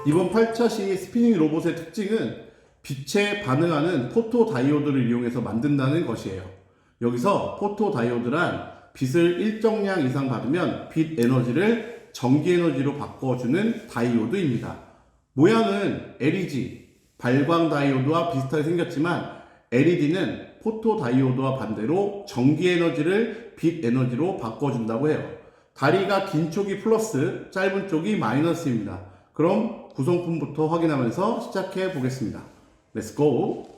이번 8차시 스피닝 로봇의 특징은 빛에 반응하는 포토 다이오드를 이용해서 만든다는 것이에요. 여기서 포토 다이오드란 빛을 일정량 이상 받으면 빛 에너지를 전기 에너지로 바꿔주는 다이오드입니다. 모양은 LED, 발광 다이오드와 비슷하게 생겼지만 LED는 포토 다이오드와 반대로 전기 에너지를 빛 에너지로 바꿔준다고 해요. 다리가 긴 쪽이 플러스, 짧은 쪽이 마이너스입니다. 그럼 구성품부터 확인하면서 시작해 보겠습니다. Let's go!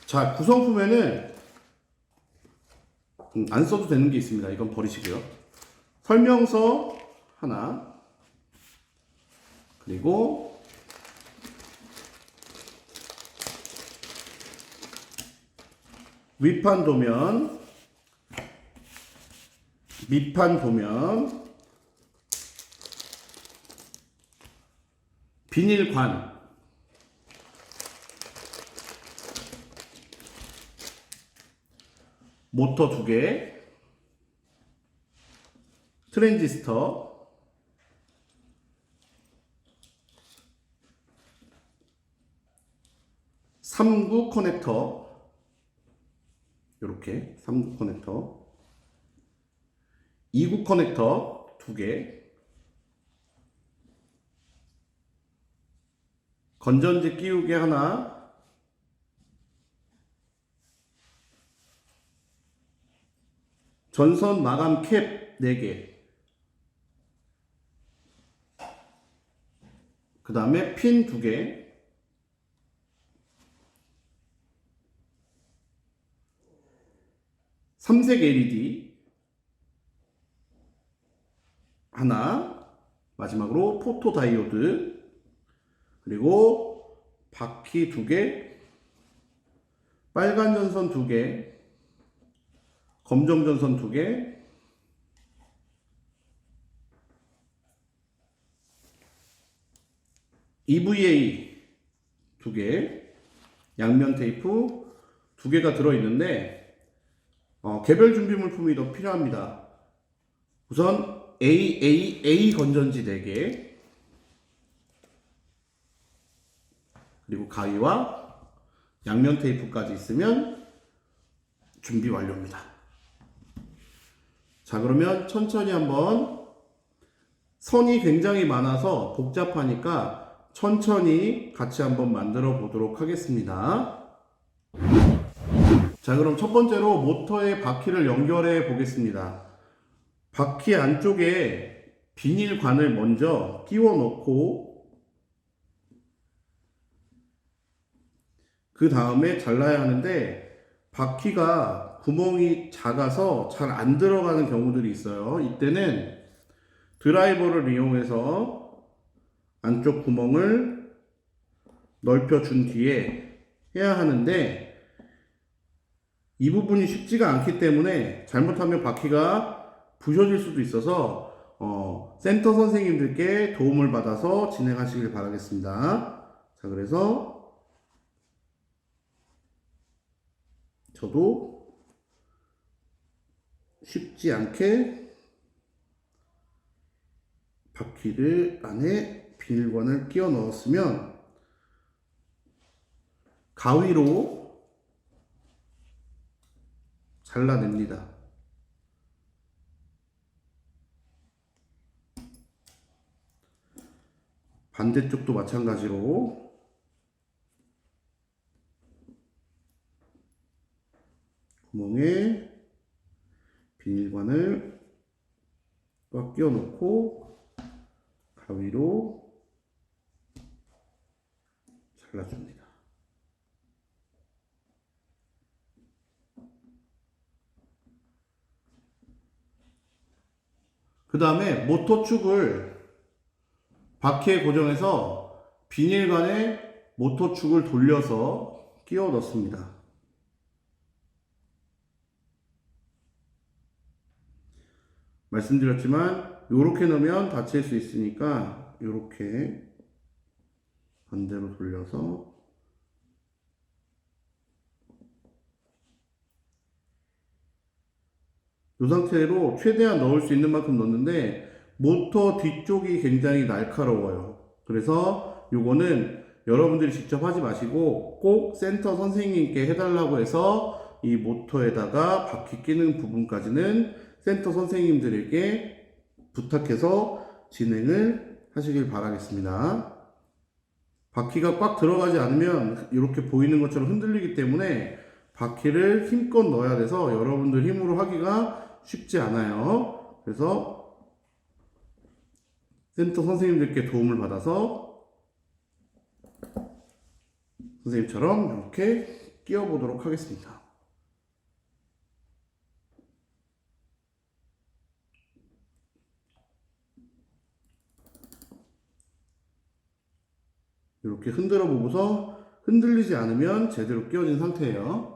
자, 구성품에는 안 써도 되는 게 있습니다. 이건 버리시고요. 설명서 하나, 그리고 위판 도면, 밑판 도면, 비닐관, 모터 2개, 트랜지스터, 삼구 커넥터, 이렇게 3구 커넥터, 2구 커넥터 2개, 건전지 끼우개 하나, 전선 마감 캡 4개, 그 다음에 핀 2개, 삼색 LED 하나, 마지막으로 포토 다이오드, 그리고 바퀴 2개, 빨간 전선 2개, 검정 전선 2개, EVA 2개, 양면 테이프 2개가 들어있는데 개별 준비 물품이 더 필요합니다. 우선 AAA 건전지 4개, 그리고 가위와 양면 테이프까지 있으면 준비 완료입니다. 자, 그러면 천천히 한번, 선이 굉장히 많아서 복잡하니까 천천히 같이 한번 만들어 보도록 하겠습니다. 자, 그럼 첫 번째로 모터의 바퀴를 연결해 보겠습니다. 바퀴 안쪽에 비닐관을 먼저 끼워 넣고 그 다음에 잘라야 하는데, 바퀴가 구멍이 작아서 잘 안 들어가는 경우들이 있어요. 이때는 드라이버를 이용해서 안쪽 구멍을 넓혀 준 뒤에 해야 하는데, 이 부분이 쉽지가 않기 때문에 잘못하면 바퀴가 부셔질 수도 있어서 센터 선생님들께 도움을 받아서 진행하시길 바라겠습니다. 자, 그래서 저도 쉽지 않게 바퀴를 안에 비닐관을 끼워 넣었으면 가위로 잘라냅니다. 반대쪽도 마찬가지로 구멍에 비닐관을 꽉 끼워 넣고 가위로 잘라줍니다. 그 다음에 모터축을 바퀴에 고정해서 비닐관에 모터축을 돌려서 끼워 넣습니다. 말씀드렸지만 이렇게 넣으면 다칠 수 있으니까 이렇게 반대로 돌려서 이 상태로 최대한 넣을 수 있는 만큼 넣는데 모터 뒤쪽이 굉장히 날카로워요. 그래서 요거는 여러분들이 직접 하지 마시고 꼭 센터 선생님께 해달라고 해서 이 모터에다가 바퀴 끼는 부분까지는 센터 선생님들에게 부탁해서 진행을 하시길 바라겠습니다. 바퀴가 꽉 들어가지 않으면 이렇게 보이는 것처럼 흔들리기 때문에 바퀴를 힘껏 넣어야 돼서 여러분들 힘으로 하기가 쉽지 않아요. 그래서 센터 선생님들께 도움을 받아서 선생님처럼 이렇게 끼워 보도록 하겠습니다. 이렇게 흔들어 보고서 흔들리지 않으면 제대로 끼워진 상태예요.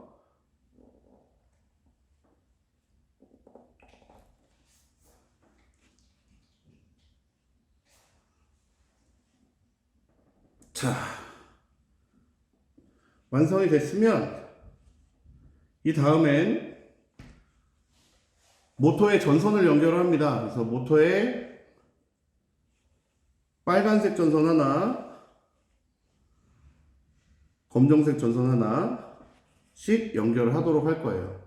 자, 완성이 됐으면 이 다음엔 모터에 전선을 연결합니다. 그래서 모터에 빨간색 전선 하나, 검정색 전선 하나씩 연결을 하도록 할 거예요.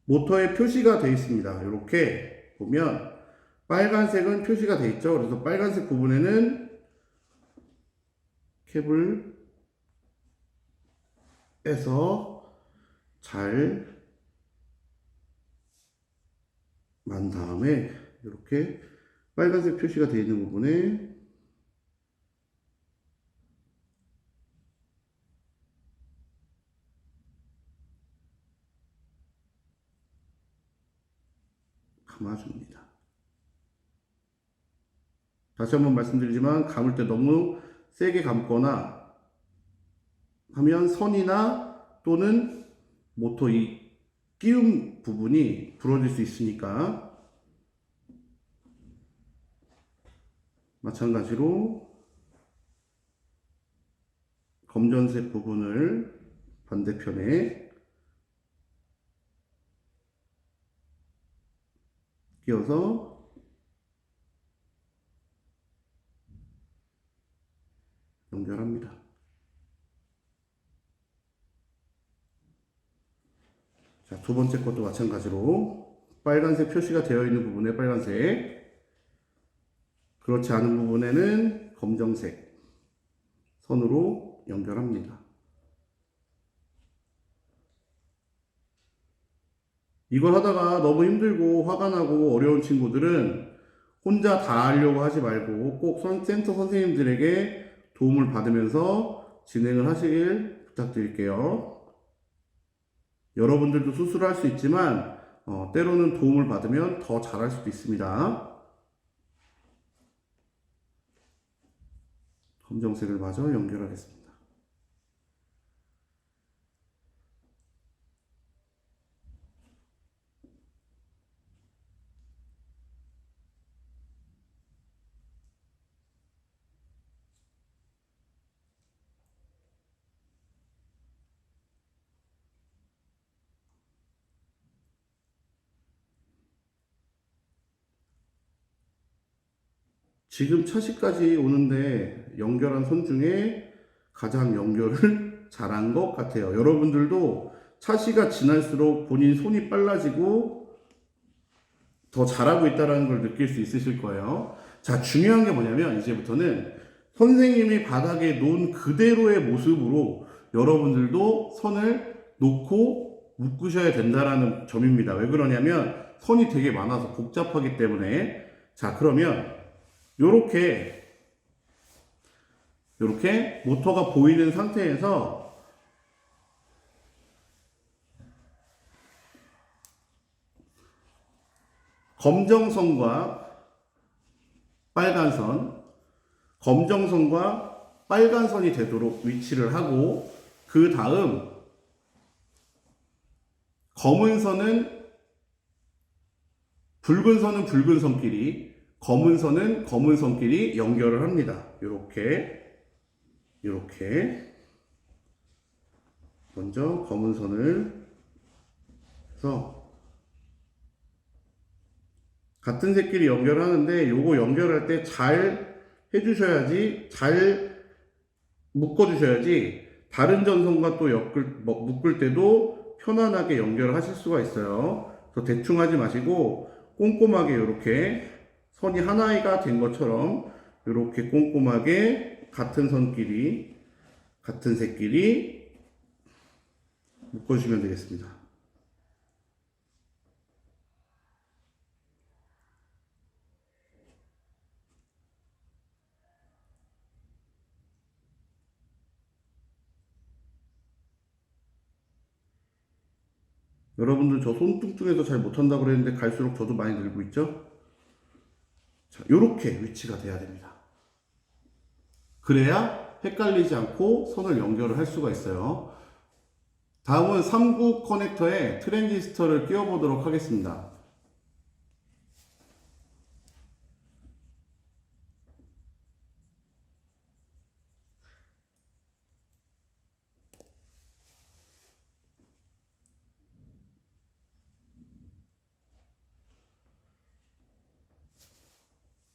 모터에 표시가 되어 있습니다. 이렇게 보면 빨간색은 표시가 되어 있죠. 그래서 빨간색 부분에는 캡을 빼서 잘 만 다음에 이렇게 빨간색 표시가 되어 있는 부분에 감아줍니다. 다시 한번 말씀드리지만 감을 때 너무 세게 감거나 하면 선이나 또는 모터 이 끼움 부분이 부러질 수 있으니까 마찬가지로 검정색 부분을 반대편에 끼워서 연결합니다. 자, 두 번째 것도 마찬가지로 빨간색 표시가 되어 있는 부분에 빨간색, 그렇지 않은 부분에는 검정색 선으로 연결합니다. 이걸 하다가 너무 힘들고 화가 나고 어려운 친구들은 혼자 다 하려고 하지 말고 꼭 센터 선생님들에게 도움을 받으면서 진행을 하시길 부탁드릴게요. 여러분들도 수술할 수 있지만 때로는 도움을 받으면 더 잘할 수도 있습니다. 검정색을 마저 연결하겠습니다. 지금 차시까지 오는데 연결한 선 중에 가장 연결을 잘한 것 같아요. 여러분들도 차시가 지날수록 본인 손이 빨라지고 더 잘하고 있다는 걸 느낄 수 있으실 거예요. 자, 중요한 게 뭐냐면 이제부터는 선생님이 바닥에 놓은 그대로의 모습으로 여러분들도 선을 놓고 묶으셔야 된다는 점입니다. 왜 그러냐면 선이 되게 많아서 복잡하기 때문에. 자, 그러면 요렇게 모터가 보이는 상태에서 검정선과 빨간선, 검정선과 빨간선이 되도록 위치를 하고, 그 다음 검은 선은 붉은 선은 붉은 선끼리, 검은 선은 검은 선끼리 연결을 합니다. 이렇게 먼저 검은 선을 해서 같은 색끼리 연결하는데 요거 연결할 때 잘 해주셔야지, 잘 묶어주셔야지 다른 전선과 또 묶을 때도 편안하게 연결을 하실 수가 있어요. 그래서 대충 하지 마시고 꼼꼼하게 이렇게 선이 하나가 된 것처럼 이렇게 꼼꼼하게 같은 선끼리, 같은 색끼리 묶어주시면 되겠습니다. 여러분들 저 손 뚱뚱해서 잘 못한다고 그랬는데 갈수록 저도 많이 늘고 있죠? 자, 요렇게 위치가 돼야 됩니다. 그래야 헷갈리지 않고 선을 연결을 할 수가 있어요. 다음은 3구 커넥터에 트랜지스터를 끼워 보도록 하겠습니다.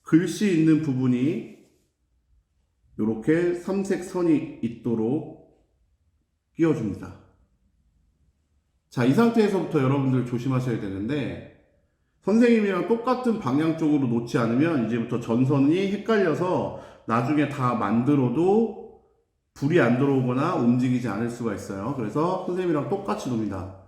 글씨 있는 부분이 이렇게 삼색 선이 있도록 끼워줍니다. 자, 이 상태에서부터 여러분들 조심하셔야 되는데 선생님이랑 똑같은 방향 쪽으로 놓지 않으면 이제부터 전선이 헷갈려서 나중에 다 만들어도 불이 안 들어오거나 움직이지 않을 수가 있어요. 그래서 선생님이랑 똑같이 놉니다.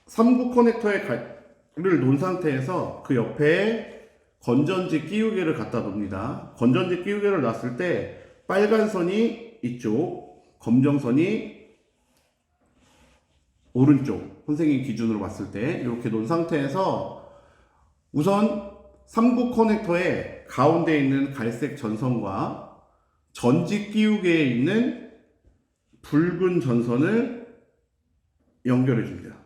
3구 커넥터를 놓은 상태에서 그 옆에 건전지 끼우개를 갖다 놉니다. 건전지 끼우개를 놨을 때 빨간 선이 이쪽, 검정 선이 오른쪽, 선생님 기준으로 봤을 때 이렇게 놓은 상태에서 우선 3구 커넥터의 가운데 있는 갈색 전선과 전지 끼우개에 있는 붉은 전선을 연결해 줍니다.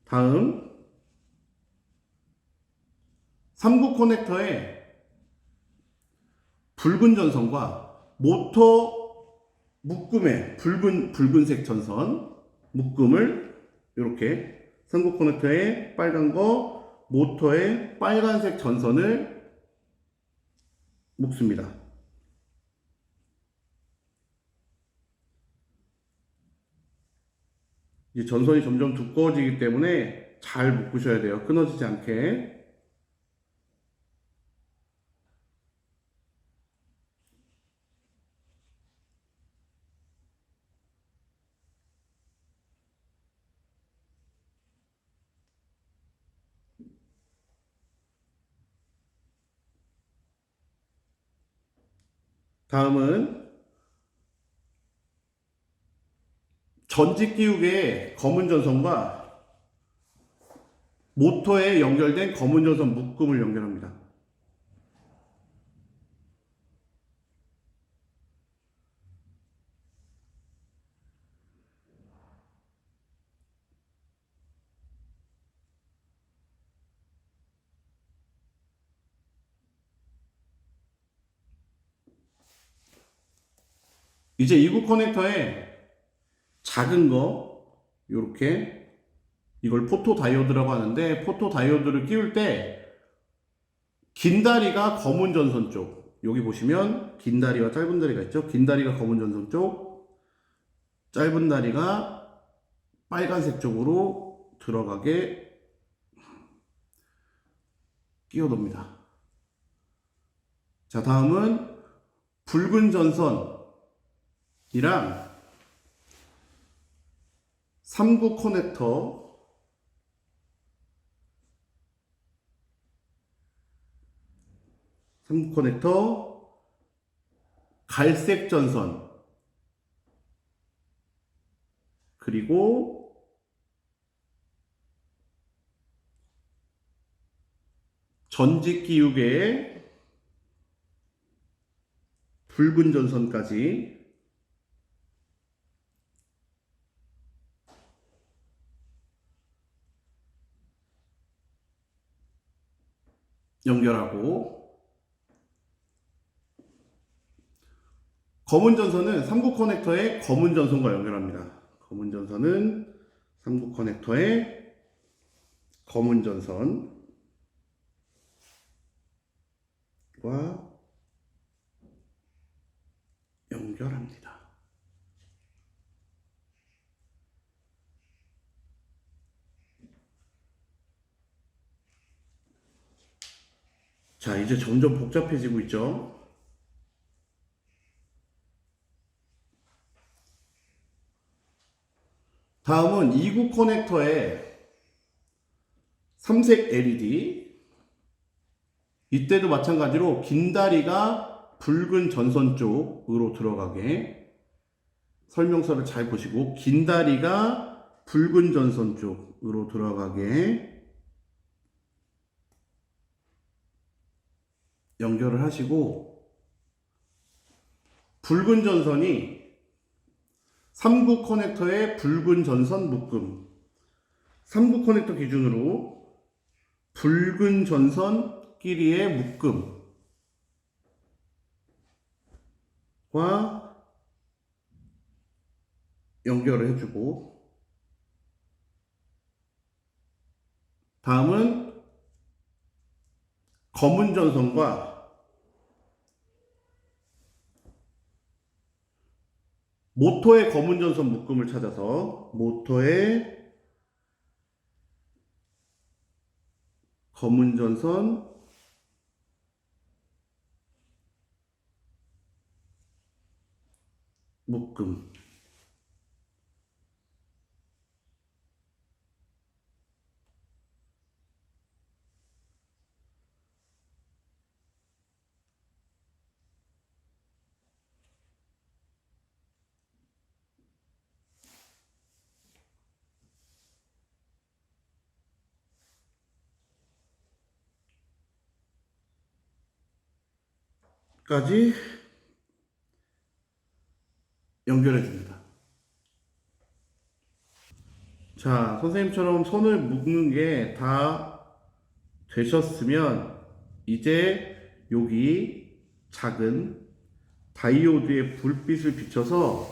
다음 3구 커넥터에 붉은 전선과 모터 묶음의 붉은색 전선 묶음을 이렇게 3구 커넥터에 빨간 거, 모터에 빨간색 전선을 묶습니다. 이제 전선이 점점 두꺼워지기 때문에 잘 묶으셔야 돼요. 끊어지지 않게. 다음은 전지 끼우개의 검은 전선과 모터에 연결된 검은 전선 묶음을 연결합니다. 이제 2구 커넥터에 작은 거 이렇게 이걸 포토 다이오드라고 하는데 포토 다이오드를 끼울 때 긴 다리가 검은 전선 쪽 여기 보시면 긴 다리와 짧은 다리가 있죠. 긴 다리가 검은 전선 쪽 짧은 다리가 빨간색 쪽으로 들어가게 끼워 놓습니다. 자, 다음은 붉은 전선이랑 3구 커넥터 갈색 전선 그리고 전지 끼우개의 붉은 전선까지 연결하고 검은 전선은 3구 커넥터에 검은 전선과 연결합니다. 검은 전선은 3구 커넥터에 검은 전선과 연결합니다. 자, 이제 점점 복잡해지고 있죠. 다음은 2구 커넥터에 삼색 LED. 이때도 마찬가지로 긴 다리가 붉은 전선 쪽으로 들어가게 설명서를 잘 보시고, 긴 다리가 붉은 전선 쪽으로 들어가게 연결을 하시고, 붉은 전선이 3구 커넥터의 붉은 전선 묶음, 3구 커넥터 기준으로 붉은 전선끼리의 묶음과 연결을 해주고, 다음은 검은 전선과 모터의 검은 전선 묶음을 찾아서 모터의 검은 전선 묶음, 까지 연결해 줍니다. 자, 선생님처럼 선을 묶는 게 다 되셨으면 이제 여기 작은 다이오드의 불빛을 비춰서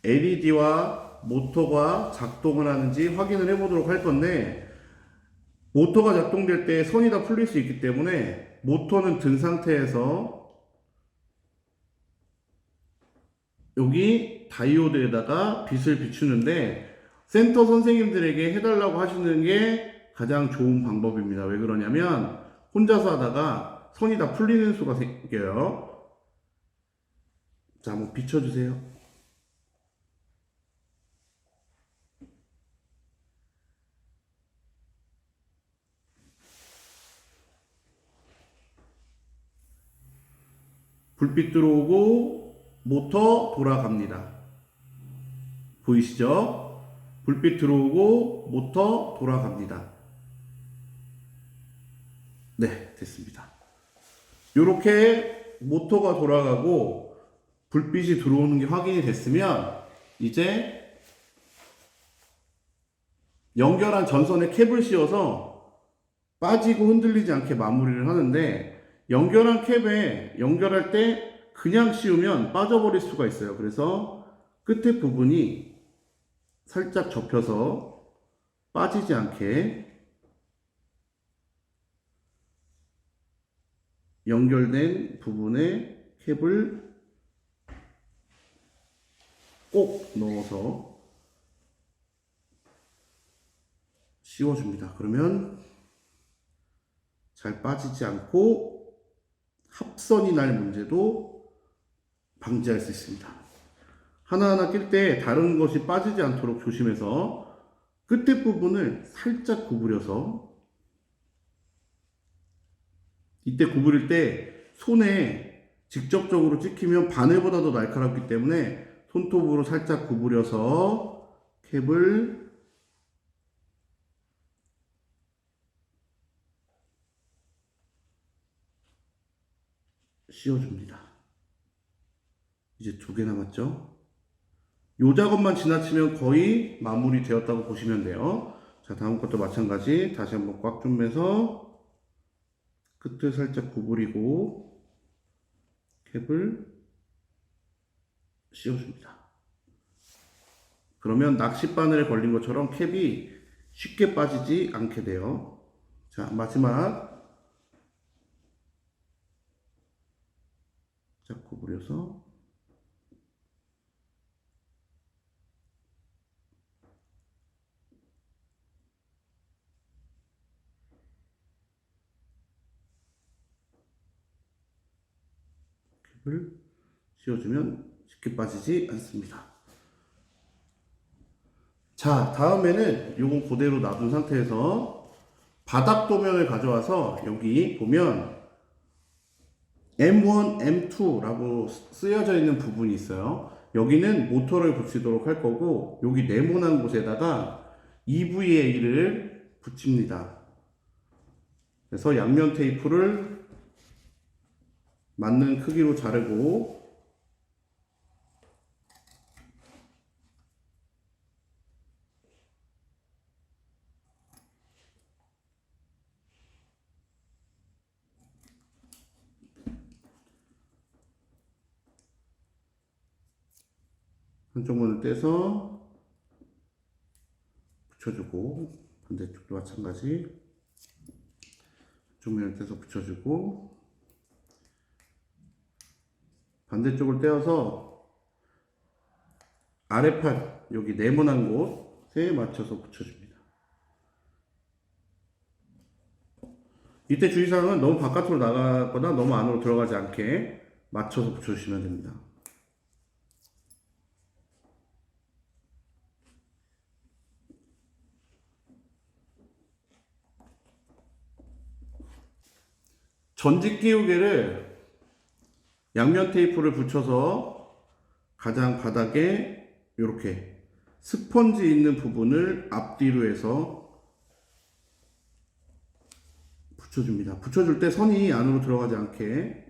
LED와 모터가 작동을 하는지 확인을 해 보도록 할 건데, 모터가 작동될 때 선이 다 풀릴 수 있기 때문에 모터는 든 상태에서 여기 다이오드에다가 빛을 비추는데, 센터 선생님들에게 해달라고 하시는 게 가장 좋은 방법입니다. 왜 그러냐면 혼자서 하다가 선이 다 풀리는 수가 생겨요. 자, 한번 비춰주세요. 불빛 들어오고 모터 돌아갑니다. 보이시죠? 불빛 들어오고 모터 돌아갑니다. 네, 됐습니다. 이렇게 모터가 돌아가고 불빛이 들어오는 게 확인이 됐으면 이제 연결한 전선에 캡을 씌워서 빠지고 흔들리지 않게 마무리를 하는데, 연결한 캡에 연결할 때 그냥 씌우면 빠져버릴 수가 있어요. 그래서 끝에 부분이 살짝 접혀서 빠지지 않게 연결된 부분에 캡을 꼭 넣어서 씌워줍니다. 그러면 잘 빠지지 않고 합선이 날 문제도 방지할 수 있습니다. 하나하나 낄 때 다른 것이 빠지지 않도록 조심해서 끝에 부분을 살짝 구부려서, 이때 구부릴 때 손에 직접적으로 찍히면 바늘보다도 날카롭기 때문에 손톱으로 살짝 구부려서 캡을 씌워줍니다. 이제 2개 남았죠? 요 작업만 지나치면 거의 마무리 되었다고 보시면 돼요. 자, 다음 것도 마찬가지 다시 한번 꽉 좀매서 끝을 살짝 구부리고 캡을 씌워줍니다. 그러면 낚시 바늘에 걸린 것처럼 캡이 쉽게 빠지지 않게 돼요. 자, 마지막 자, 구부려서 캡을 씌워주면 쉽게 빠지지 않습니다. 자, 다음에는 요건 그대로 놔둔 상태에서 바닥 도면을 가져와서 여기 보면 M1, M2라고 쓰여져 있는 부분이 있어요. 여기는 모터를 붙이도록 할 거고, 여기 네모난 곳에다가 EVA를 붙입니다. 그래서 양면 테이프를 맞는 크기로 자르고, 한쪽 면을 떼서 붙여주고, 반대쪽도 마찬가지. 한쪽 면을 떼서 붙여주고, 반대쪽을 떼어서 아래판, 여기 네모난 곳에 맞춰서 붙여줍니다. 이때 주의사항은 너무 바깥으로 나가거나 너무 안으로 들어가지 않게 맞춰서 붙여주시면 됩니다. 전직 끼우개를 양면 테이프를 붙여서 가장 바닥에 이렇게 스펀지 있는 부분을 앞뒤로 해서 붙여줍니다. 붙여줄 때 선이 안으로 들어가지 않게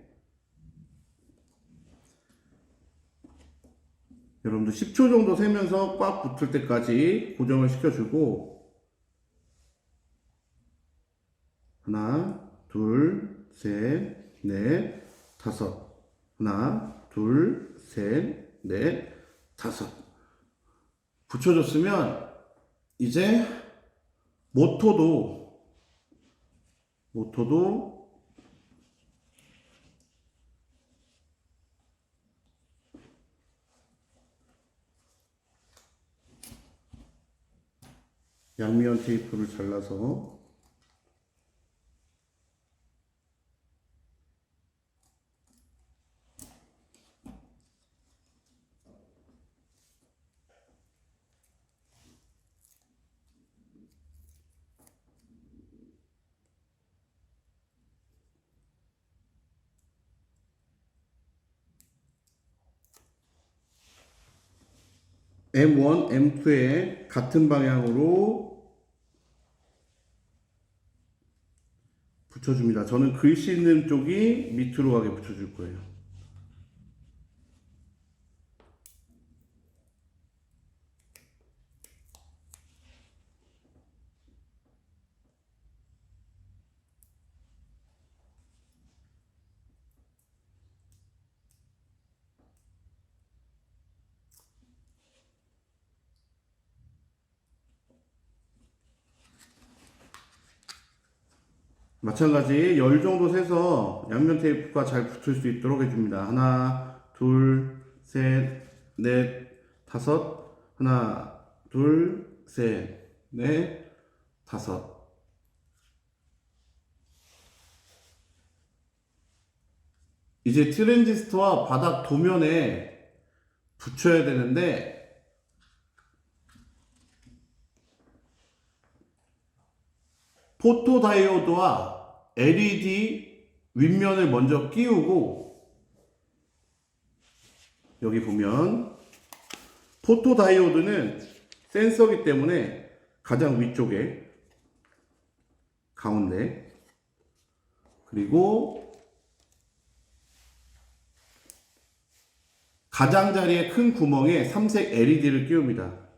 여러분들 10초 정도 세면서 꽉 붙을 때까지 고정을 시켜주고 하나, 둘, 셋, 넷, 다섯. 하나, 둘, 셋, 넷, 다섯. 붙여줬으면 이제 모터도 양면 테이프를 잘라서 M1, M2에 같은 방향으로 붙여줍니다. 저는 글씨 있는 쪽이 밑으로 가게 붙여줄 거예요. 마찬가지 열 정도 세서 양면 테이프가 잘 붙을 수 있도록 해줍니다. 하나, 둘, 셋, 넷, 다섯. 하나, 둘, 셋, 넷, 다섯. 이제 트랜지스터와 바닥 도면에 붙여야 되는데 포토다이오드와 LED 윗면을 먼저 끼우고 여기 보면 포토다이오드는 센서기 때문에 가장 위쪽에 가운데 그리고 가장자리의 큰 구멍에 삼색 LED를 끼웁니다.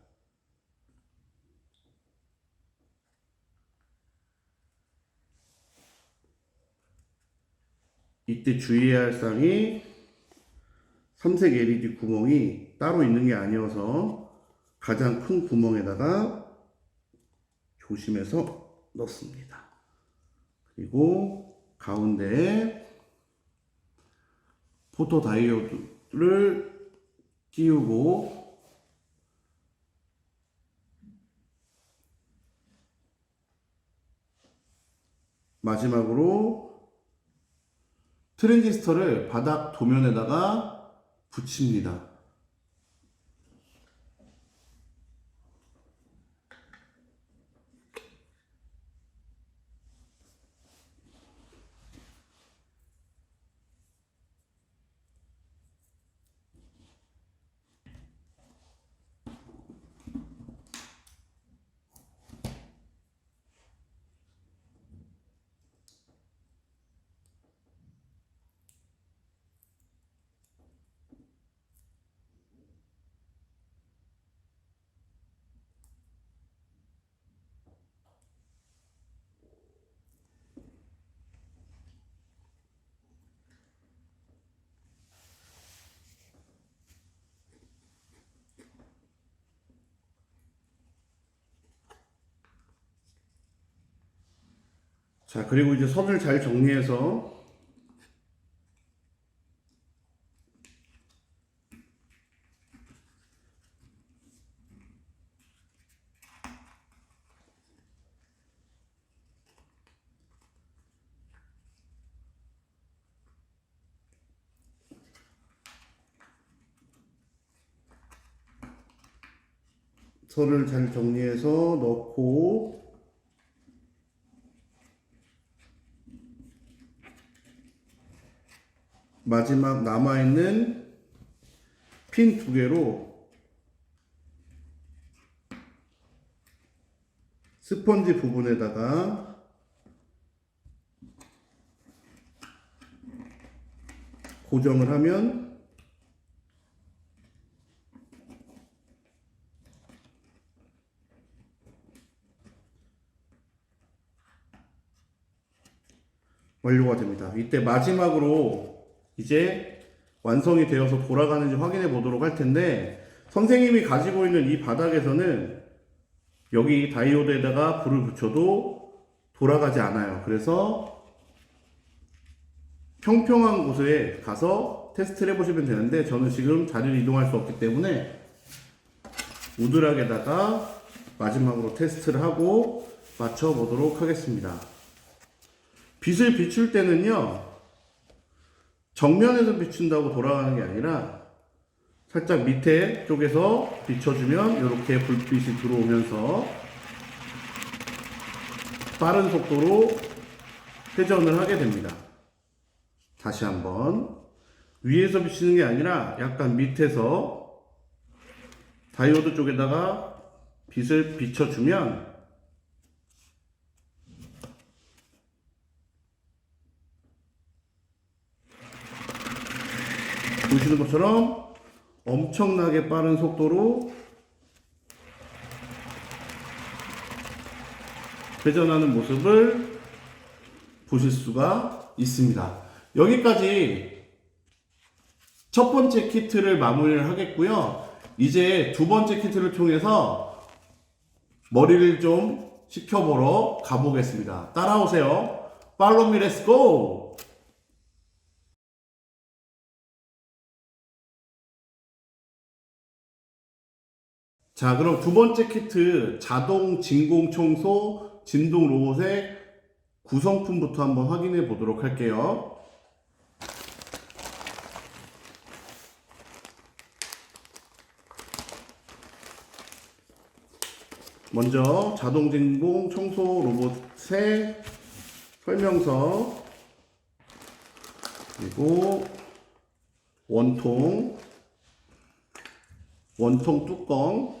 이때 주의해야 할 사항이 삼색 LED 구멍이 따로 있는 게 아니어서 가장 큰 구멍에다가 조심해서 넣습니다. 그리고 가운데에 포토 다이오드를 끼우고 마지막으로 트랜지스터를 바닥 도면에다가 붙입니다. 자, 그리고 이제 선을 잘 정리해서 넣고 마지막 남아있는 핀 두 개로 스펀지 부분에다가 고정을 하면 완료가 됩니다. 이때 마지막으로 이제 완성이 되어서 돌아가는지 확인해 보도록 할 텐데, 선생님이 가지고 있는 이 바닥에서는 여기 다이오드에다가 불을 붙여도 돌아가지 않아요. 그래서 평평한 곳에 가서 테스트를 해보시면 되는데, 저는 지금 자리를 이동할 수 없기 때문에 우드락에다가 마지막으로 테스트를 하고 맞춰보도록 하겠습니다. 빛을 비출 때는요, 정면에서 비춘다고 돌아가는 게 아니라 살짝 밑에 쪽에서 비춰주면 이렇게 불빛이 들어오면서 빠른 속도로 회전을 하게 됩니다. 다시 한번, 위에서 비치는 게 아니라 약간 밑에서 다이오드 쪽에다가 빛을 비춰주면 보시는 것처럼 엄청나게 빠른 속도로 회전하는 모습을 보실 수가 있습니다. 여기까지 첫 번째 키트를 마무리를 하겠고요. 이제 두 번째 키트를 통해서 머리를 좀 식혀보러 가보겠습니다. 따라오세요. Follow me, let's go! 자, 그럼 두 번째 키트, 자동 진공 청소 진동 로봇의 구성품부터 한번 확인해 보도록 할게요. 먼저 자동 진공 청소 로봇의 설명서, 그리고 원통 뚜껑,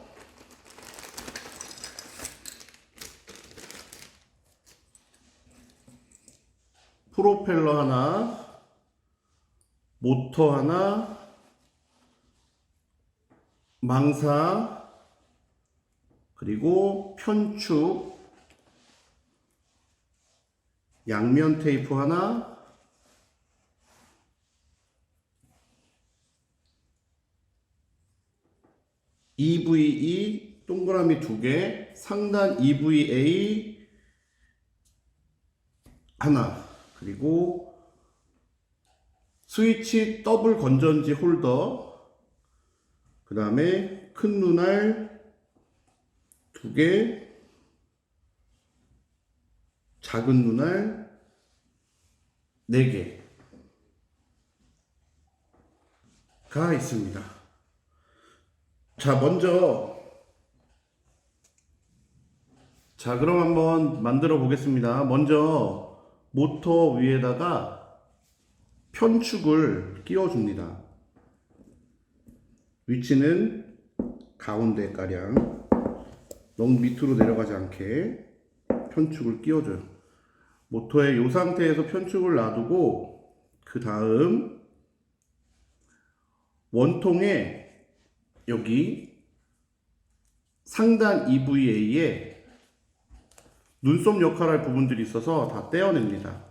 프로펠러 하나, 모터 하나, 망사, 그리고 편축, 양면 테이프 하나, EVE 동그라미 2개, 상단 EVA 하나, 그리고 스위치 더블 건전지 홀더, 그 다음에 큰 눈알 2개, 작은 눈알 4개가 있습니다. 자, 그럼 한번 만들어 보겠습니다. 먼저 모터 위에다가 편축을 끼워 줍니다. 위치는 가운데 가량, 너무 밑으로 내려가지 않게 편축을 끼워줘요. 모터의 이 상태에서 편축을 놔두고, 그 다음 원통에 여기 상단 EVA에 눈썹 역할할 부분들이 있어서 다 떼어냅니다.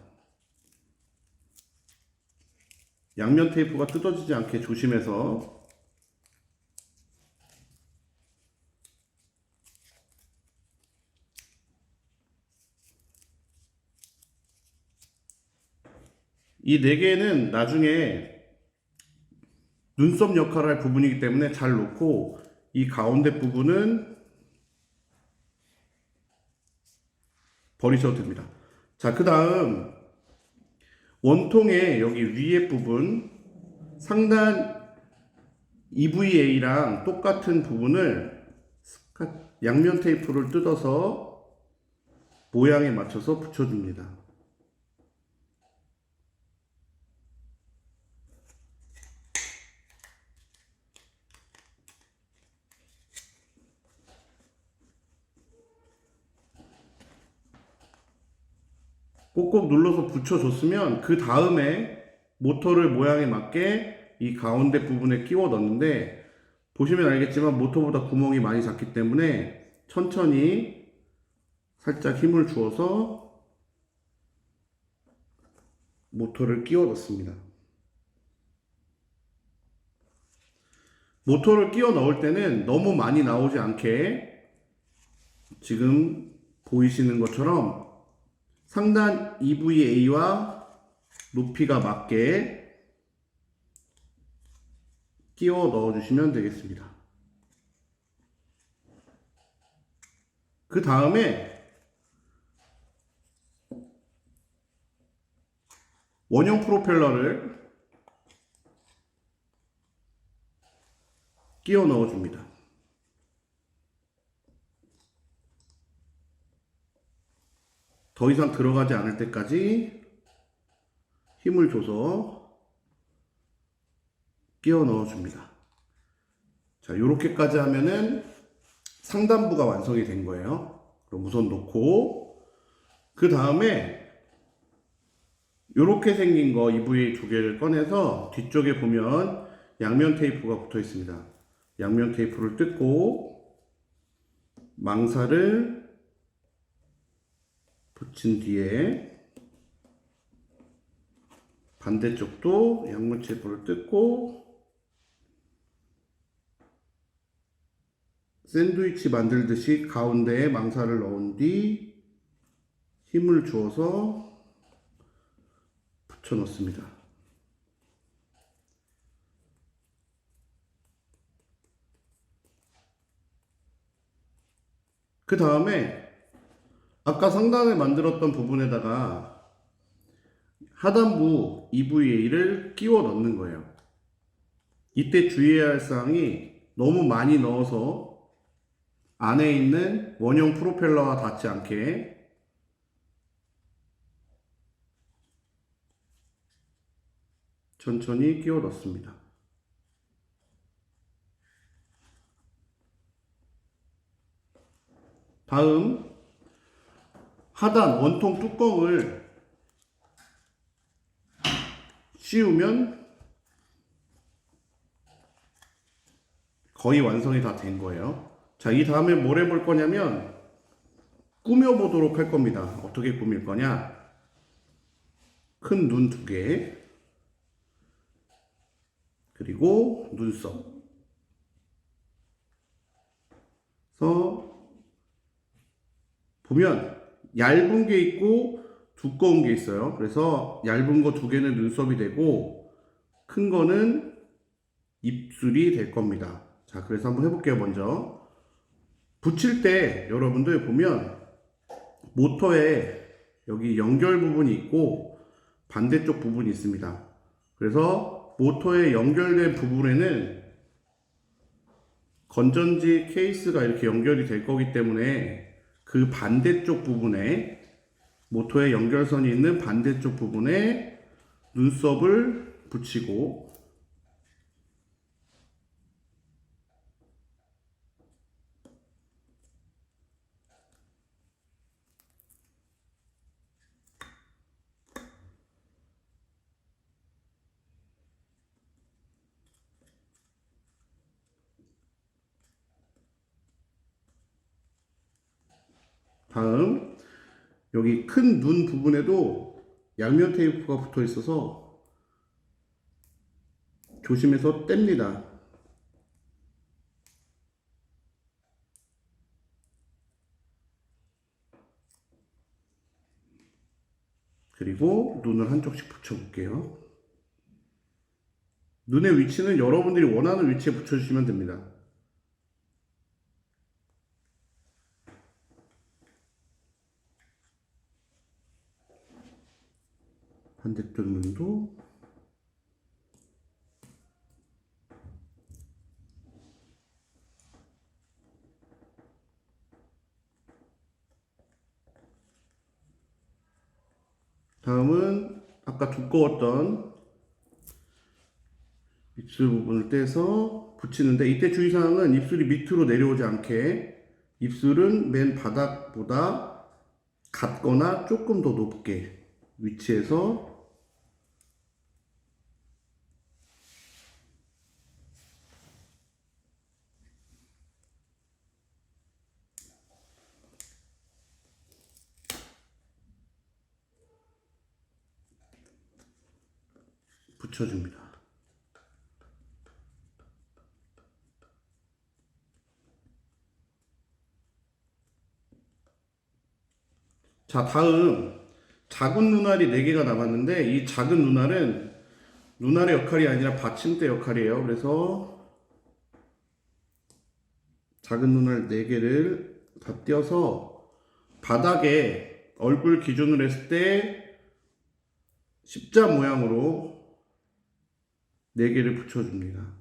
양면 테이프가 뜯어지지 않게 조심해서. 이 4개는 나중에 눈썹 역할을 할 부분이기 때문에 잘 놓고, 이 가운데 부분은 버리셔도 됩니다. 자, 그 다음 원통의 여기 위에 부분, 상단 EVA랑 똑같은 부분을 양면 테이프를 뜯어서 모양에 맞춰서 붙여줍니다. 꼭꼭 눌러서 붙여줬으면 그 다음에 모터를 모양에 맞게 이 가운데 부분에 끼워 넣는데, 보시면 알겠지만 모터보다 구멍이 많이 작기 때문에 천천히 살짝 힘을 주어서 모터를 끼워 넣습니다. 모터를 끼워 넣을 때는 너무 많이 나오지 않게 지금 보이시는 것처럼 상단 EVA와 높이가 맞게 끼워 넣어 주시면 되겠습니다. 그 다음에 원형 프로펠러를 끼워 넣어 줍니다. 더 이상 들어가지 않을 때까지 힘을 줘서 끼워 넣어 줍니다. 자, 요렇게까지 하면은 상단부가 완성이 된 거예요. 그럼 우선 놓고, 그 다음에 요렇게 생긴 거 EVA 2개를 꺼내서 뒤쪽에 보면 양면 테이프가 붙어 있습니다. 양면 테이프를 뜯고 망사를 붙인 뒤에 반대쪽도 양면 테이프를 뜯고 샌드위치 만들듯이 가운데에 망사를 넣은 뒤 힘을 주어서 붙여 넣습니다. 그 다음에 아까 상단을 만들었던 부분에다가 하단부 EVA를 끼워 넣는 거예요. 이때 주의해야 할 사항이, 너무 많이 넣어서 안에 있는 원형 프로펠러와 닿지 않게 천천히 끼워 넣습니다. 다음 하단 원통 뚜껑을 씌우면 거의 완성이 다 된 거예요. 자, 이 다음에 뭘 해볼 거냐면 꾸며 보도록 할 겁니다. 어떻게 꾸밀 거냐? 큰 눈 2개, 그리고 눈썹, 그래서 보면 얇은 게 있고 두꺼운 게 있어요. 그래서 얇은 거 두 개는 눈썹이 되고 큰 거는 입술이 될 겁니다. 자, 그래서 한번 해볼게요. 먼저 붙일 때 여러분들 보면 모터에 여기 연결 부분이 있고 반대쪽 부분이 있습니다. 그래서 모터에 연결된 부분에는 건전지 케이스가 이렇게 연결이 될 거기 때문에 그 반대쪽 부분에 모터에 연결선이 있는 반대쪽 부분에 눈썹을 붙이고 다음 여기 큰 눈 부분에도 양면 테이프가 붙어 있어서 조심해서 뗍니다. 그리고 눈을 한쪽씩 붙여볼게요. 눈의 위치는 여러분들이 원하는 위치에 붙여주시면 됩니다. 반대쪽 눈도 다음은 아까 두꺼웠던 입술 부분을 떼서 붙이는데 이때 주의사항은 입술이 밑으로 내려오지 않게 입술은 맨 바닥보다 같거나 조금 더 높게 위치해서 붙여줍니다. 자, 다음 작은 눈알이 4개가 남았는데 이 작은 눈알은 눈알의 역할이 아니라 받침대 역할이에요. 그래서 작은 눈알 4개를 다 띄어서 바닥에 얼굴 기준으로 했을 때 십자 모양으로 4개를 붙여줍니다.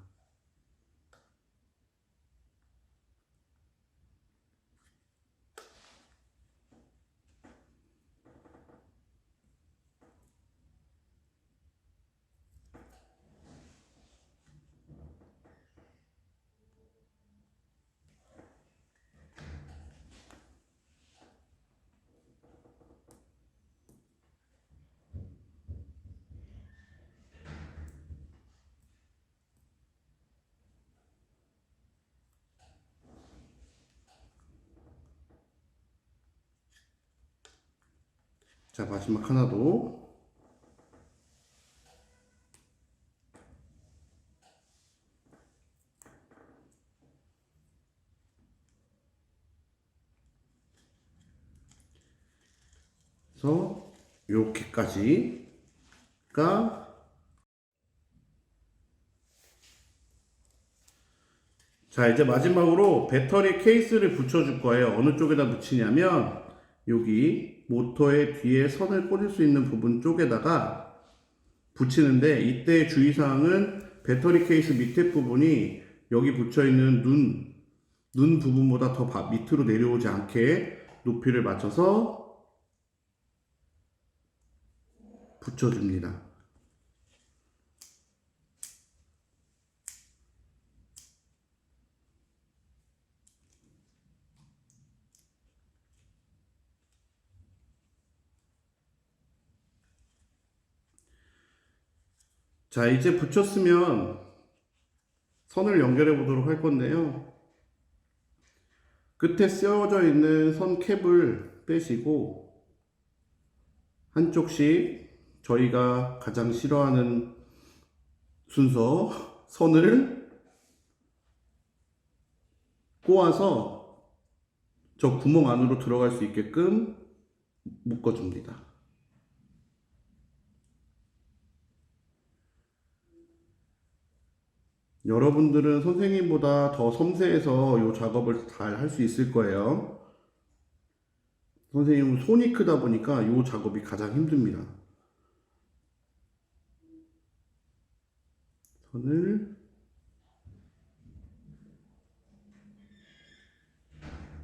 자, 마지막 하나도 그래서 이렇게까지가 자, 이제 마지막으로 배터리 케이스를 붙여줄 거예요. 어느 쪽에다 붙이냐면 여기 모터의 뒤에 선을 꽂을 수 있는 부분 쪽에다가 붙이는데 이때 주의사항은 배터리 케이스 밑에 부분이 여기 붙여있는 눈 부분보다 더 밑으로 내려오지 않게 높이를 맞춰서 붙여줍니다. 자, 이제 붙였으면 선을 연결해 보도록 할 건데요. 끝에 씌워져 있는 선 캡을 빼시고 한쪽씩 저희가 가장 싫어하는 순서 선을 꼬아서 저 구멍 안으로 들어갈 수 있게끔 묶어줍니다. 여러분들은 선생님보다 더 섬세해서 이 작업을 잘 할 수 있을 거예요. 선생님은 손이 크다 보니까 이 작업이 가장 힘듭니다. 선을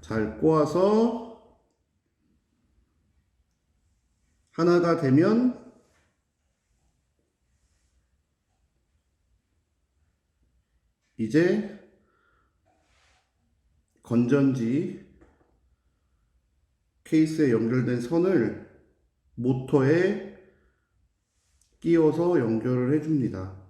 잘 꼬아서 하나가 되면 이제 건전지 케이스에 연결된 선을 모터에 끼워서 연결을 해줍니다.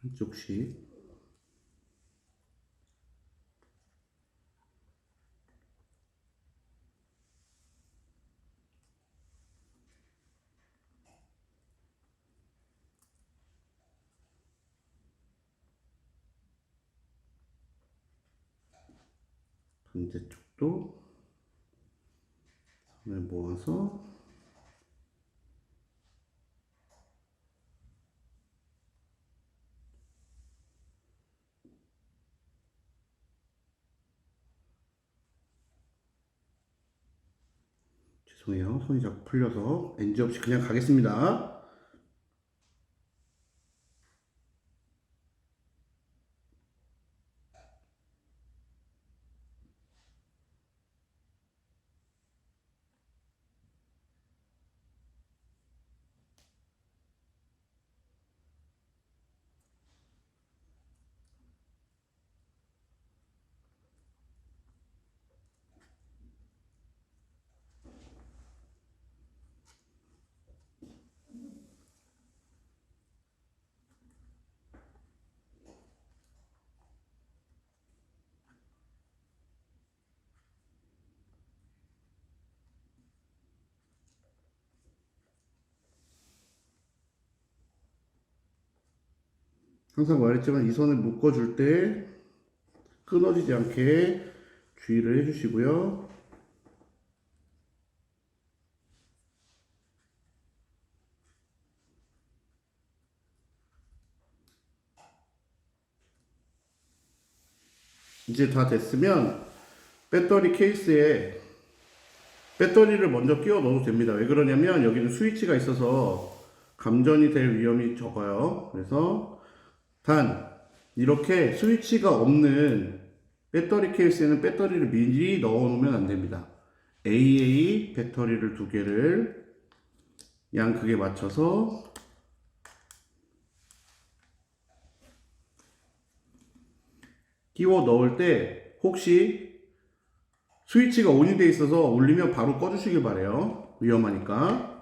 한쪽씩. 반대쪽도 선을 모아서 죄송해요. 손이 자꾸 풀려서 NG 없이 그냥 가겠습니다. 항상 말했지만 이 선을 묶어줄 때 끊어지지 않게 주의를 해주시고요. 이제 다 됐으면 배터리 케이스에 배터리를 먼저 끼워 넣어도 됩니다. 왜 그러냐면 여기는 스위치가 있어서 감전이 될 위험이 적어요. 그래서 단 이렇게 스위치가 없는 배터리 케이스에는 배터리를 미리 넣어 놓으면 안 됩니다. AA 배터리를 두 개를 양극에 맞춰서 끼워 넣을 때 혹시 스위치가 온이 돼 있어서 올리면 바로 꺼주시길 바래요. 위험하니까.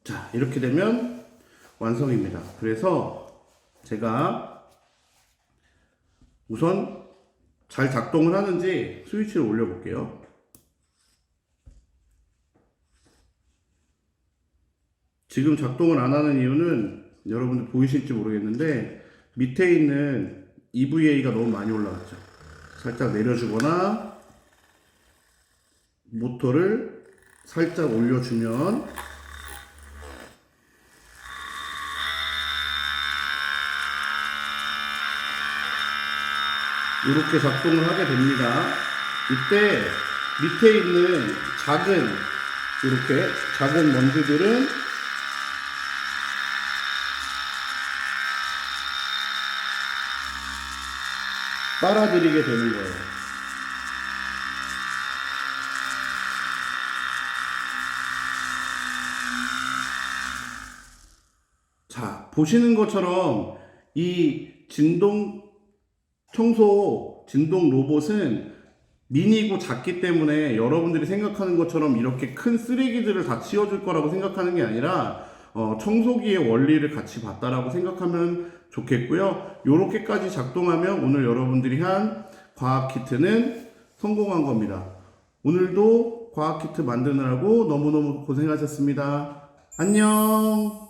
자, 이렇게 되면 완성입니다. 그래서 제가 우선 잘 작동을 하는지 스위치를 올려 볼게요. 지금 작동을 안 하는 이유는 여러분들 보이실지 모르겠는데 밑에 있는 EVA가 너무 많이 올라갔죠. 살짝 내려주거나 모터를 살짝 올려주면 이렇게 작동을 하게 됩니다. 이때 밑에 있는 이렇게 작은 먼지들은 빨아들이게 되는 거예요. 자, 보시는 것처럼 이 진동 로봇은 미니고 작기 때문에 여러분들이 생각하는 것처럼 이렇게 큰 쓰레기들을 다 치워줄 거라고 생각하는 게 아니라 청소기의 원리를 같이 봤다라고 생각하면 좋겠고요. 요렇게까지 작동하면 오늘 여러분들이 한 과학 키트는 성공한 겁니다. 오늘도 과학 키트 만드느라고 너무너무 고생하셨습니다. 안녕.